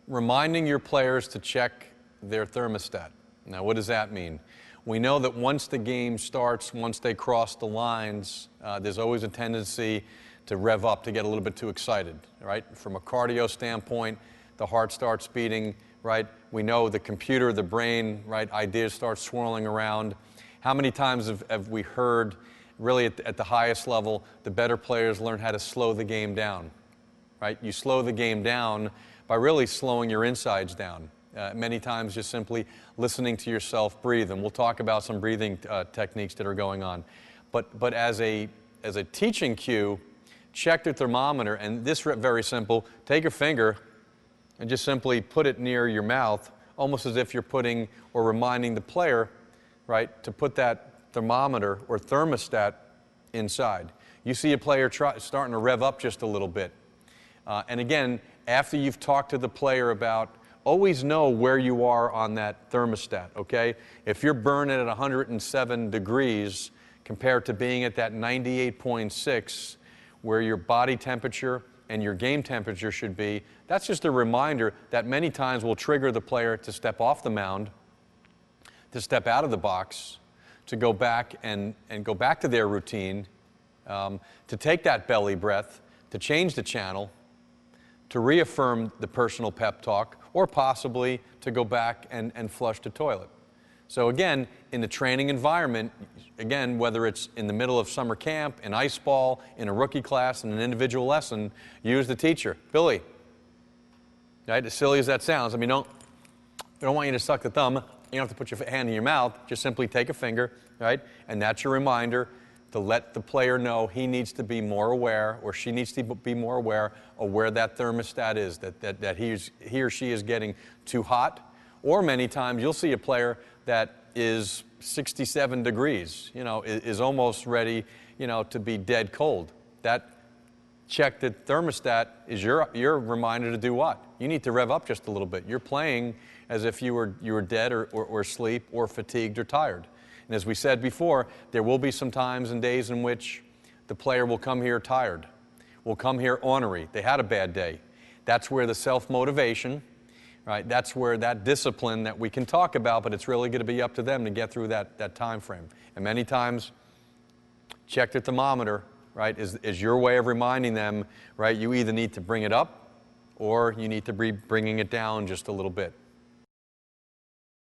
reminding your players to check their thermostat. Now, what does that mean? We know that once the game starts, once they cross the lines, there's always a tendency to rev up, to get a little bit too excited, right? From a cardio standpoint, the heart starts beating, right? We know the computer, the brain, right? Ideas start swirling around. How many times have we heard, really at the highest level, the better players learn how to slow the game down, right? You slow the game down by really slowing your insides down. Many times just simply listening to yourself breathe, and we'll talk about some breathing techniques that are going on. But as a teaching cue, check the thermometer, and this very simple. Take your finger and just simply put it near your mouth, almost as if you're putting or reminding the player, right, to put that thermometer or thermostat inside. You see a player starting to rev up just a little bit. And again, after you've talked to the player about, always know where you are on that thermostat, okay? If you're burning at 107 degrees compared to being at that 98.6, where your body temperature and your game temperature should be, that's just a reminder that many times will trigger the player to step off the mound, to step out of the box, to go back and go back to their routine, to take that belly breath, to change the channel, to reaffirm the personal pep talk, or possibly to go back and flush the toilet. So again, in the training environment, again, whether it's in the middle of summer camp, in ice ball, in a rookie class, in an individual lesson, use the teacher. Billy, right? As silly as that sounds, I mean, I don't want you to suck the thumb. You don't have to put your hand in your mouth. Just simply take a finger, right? And that's your reminder to let the player know he needs to be more aware, or she needs to be more aware of where that thermostat is, that he or she is getting too hot. Or many times you'll see a player that is 67 degrees, is almost ready, to be dead cold. That check the thermostat is your reminder to do what? You need to rev up just a little bit. You're playing as if you were dead or asleep or fatigued or tired. And as we said before, there will be some times and days in which the player will come here tired, will come here ornery. They had a bad day. That's where the self-motivation, right? That's where that discipline that we can talk about, but it's really going to be up to them to get through that time frame. And many times, check the thermometer, right, is your way of reminding them, right? You either need to bring it up or you need to be bringing it down just a little bit.